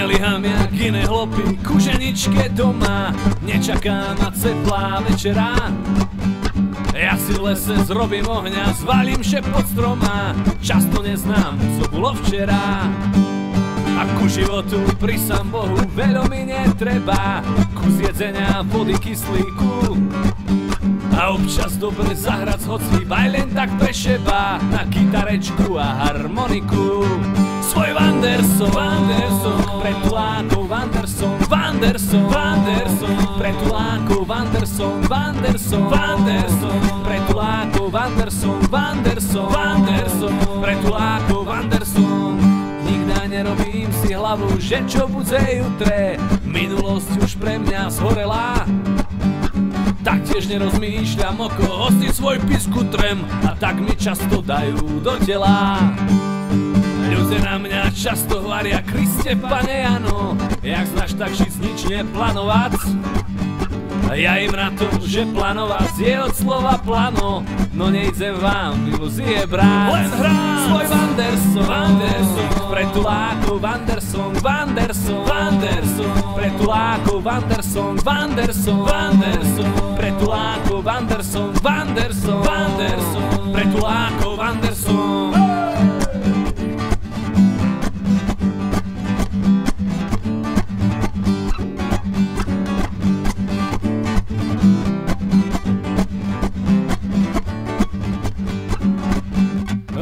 Naliham jak iné hlopy ku ženičke doma, nečaká na teplá večera. Ja si v lese zrobím ohňa, zvalím šep pod stroma, často neznám, co bolo včera. A ku životu prisám Bohu veľa mi netreba, kus jedzenia, vody, kyslíku a občas dobre zahrať hoci aj len tak pre šeba na gitarečku a harmoniku. Svoj Wanderson, Wanderson, pre tulákov Wanderson, Wanderson, Wanderson, pre tulákov Wanderson, Wanderson, Wanderson, pre tulákov Wanderson, Wanderson, Wanderson, pre tulákov Wanderson. Nikda nerobím si hlavu, že čo bude jutre, minulosť už pre mňa zhorela. Taktiež nerozmýšľam oko, hosti svoj pisku trem a tak mi často dajú do tela. Ľudia na mňa často hovoria: Kriste, Pane Jano, jak znáš tak žiť nič neplánovať? A ja im na to, že plánovať je od slova plano, no nejdem vám ilúzie brať. Len hrám svoj Wanderson, Wanderson, pre tulákov Wanderson, Wanderson, Wanderson, pre tulákov Wanderson, Wanderson, Wanderson, pre tulákov Wanderson, Wanderson, Wanderson, pre tulákov Wanderson.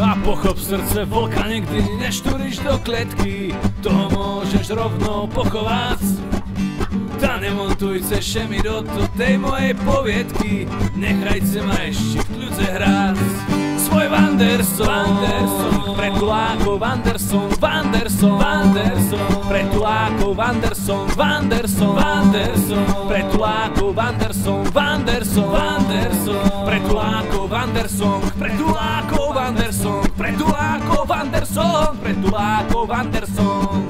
A pochop srdce vlka, nikdy neštúriš do kletky, toho môžeš rovno pochovať. Tá nemontujce šemi do tej mojej poviedky, nechajte ma ešte v kľudze hrať. Svoj Wanderson, Wanderson, pre tulákov Wanderson, Wanderson, Wanderson, pre tulákov Wanderson, Wanderson, Wanderson, pre tulákov Wanderson, Wanderson, Wanderson, pre tulákov Wanderson, pre tulákov Wanderson, pre tulákov Wanderson, pre tulákov Wanderson.